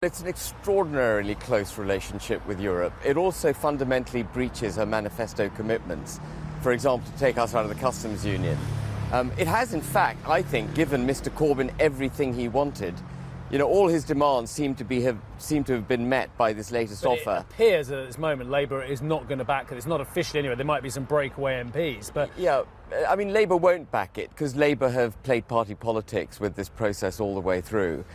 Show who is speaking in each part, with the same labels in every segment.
Speaker 1: It's an extraordinarily close relationship with Europe. It also fundamentally breaches her manifesto commitments, for example, to take us out of the customs union. It has, in fact, I think, given Mr. Corbyn everything he wanted. You know, all his demands seem to have been met by this latest offer.
Speaker 2: It appears at this moment Labour is not going to back it. It's not official anyway. There might be some breakaway MPs, but
Speaker 1: yeah, I mean, Labour won't back it because Labour have played party politics with this process all the way through.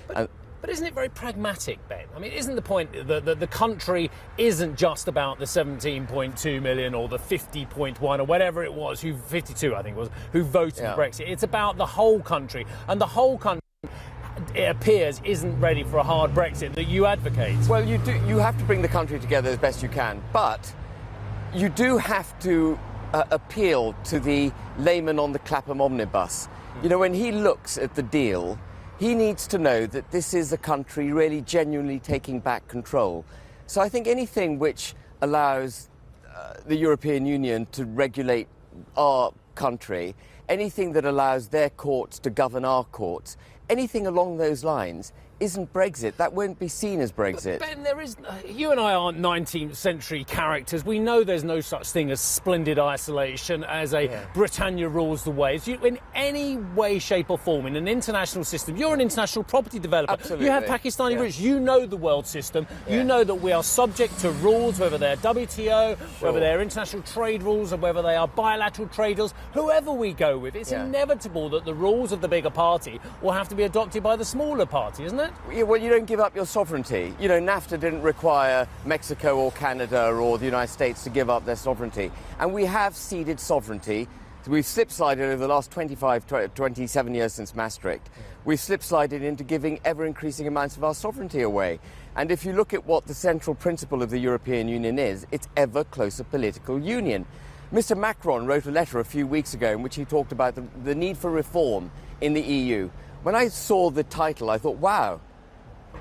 Speaker 2: But isn't it very pragmatic, Ben? I mean, isn't the point that the country isn't just about the 17.2 million or the 50.1 or whatever it was, 52 I think it was, who voted for Brexit? It's about the whole country, and the whole country, it appears, isn't ready for a hard Brexit that you advocate.
Speaker 1: Well, you have to bring the country together as best you can, but you do have to appeal to the layman on the Clapham omnibus. You know, when he looks at the deal, he needs to know that this is a country really genuinely taking back control. So I think anything which allows the European Union to regulate our country, anything that allows their courts to govern our courts, anything along those lines isn't Brexit. That won't be seen as Brexit.
Speaker 2: But Ben, you and I aren't 19th century characters. We know there's no such thing as splendid isolation, as Britannia rules the waves. In any way, shape or form, in an international system, you're an international property developer.
Speaker 1: Absolutely.
Speaker 2: You have Pakistani roots. You know the world system. You know that we are subject to rules, whether they're WTO, whether they're international trade rules, or whether they are bilateral trade deals. Whoever we go with, it's inevitable that the rules of the bigger party will have to be adopted by the smaller party, isn't it?
Speaker 1: Yeah, well, you don't give up your sovereignty. You know, NAFTA didn't require Mexico or Canada or the United States to give up their sovereignty. And we have ceded sovereignty. We've slip-slided over the last 27 years since Maastricht. We've slip-slided into giving ever-increasing amounts of our sovereignty away. And if you look at what the central principle of the European Union is, it's ever closer political union. Mr. Macron wrote a letter a few weeks ago in which he talked about the need for reform in the EU. When I saw the title, I thought, wow,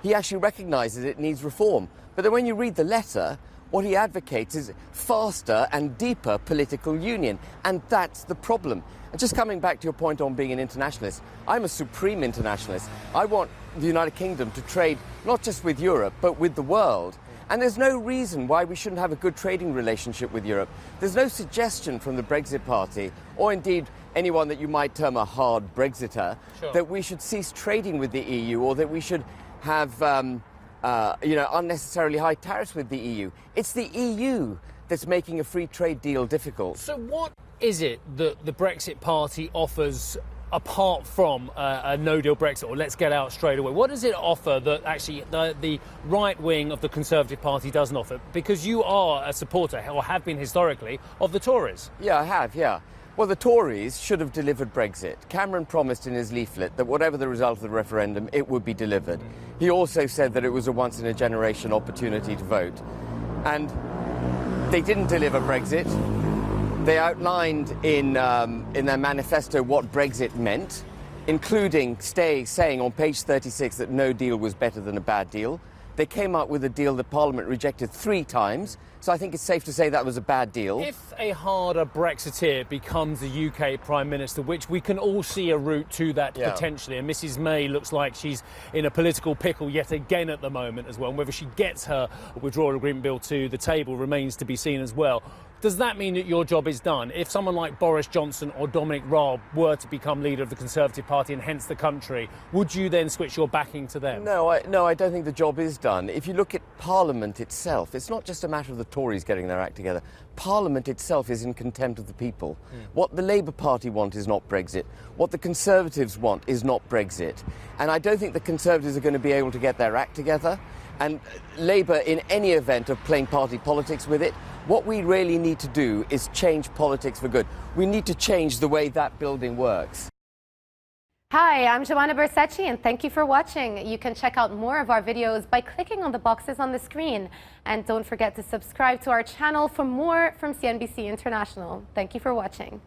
Speaker 1: he actually recognises it needs reform. But then when you read the letter, what he advocates is faster and deeper political union. And that's the problem. And just coming back to your point on being an internationalist, I'm a supreme internationalist. I want the United Kingdom to trade not just with Europe, but with the world. And there's no reason why we shouldn't have a good trading relationship with Europe. There's no suggestion from the Brexit Party, or indeed anyone that you might term a hard Brexiter, that we should cease trading with the EU or that we should have unnecessarily high tariffs with the EU. It's the EU that's making a free trade deal difficult.
Speaker 2: So what is it that the Brexit Party offers apart from a no-deal Brexit, or let's get out straight away? What does it offer that actually the right wing of the Conservative Party doesn't offer? Because you are a supporter, or have been historically, of the Tories.
Speaker 1: Yeah, I have, yeah. Well, the Tories should have delivered Brexit. Cameron promised in his leaflet that whatever the result of the referendum, it would be delivered. He also said that it was a once-in-a-generation opportunity to vote. And they didn't deliver Brexit. They outlined in their manifesto what Brexit meant, including saying on page 36 that no deal was better than a bad deal. They came up with a deal that Parliament rejected 3 times, so I think it's safe to say that was a bad deal.
Speaker 2: If a harder Brexiteer becomes the UK Prime Minister, which we can all see a route to that potentially, and Mrs May looks like she's in a political pickle yet again at the moment as well, and whether she gets her withdrawal agreement bill to the table remains to be seen as well. Does that mean that your job is done? If someone like Boris Johnson or Dominic Raab were to become leader of the Conservative Party and hence the country, would you then switch your backing to them?
Speaker 1: No, I don't think the job is done. If you look at Parliament itself, it's not just a matter of the Tories getting their act together. Parliament itself is in contempt of the people. What the Labour Party want is not Brexit. What the Conservatives want is not Brexit. And I don't think the Conservatives are going to be able to get their act together. And Labour, in any event of playing party politics with it, what we really need to do is change politics for good. We need to change the way that building works.
Speaker 3: Hi, I'm Joanna Bersecci, and thank you for watching. You can check out more of our videos by clicking on the boxes on the screen. And don't forget to subscribe to our channel for more from CNBC International. Thank you for watching.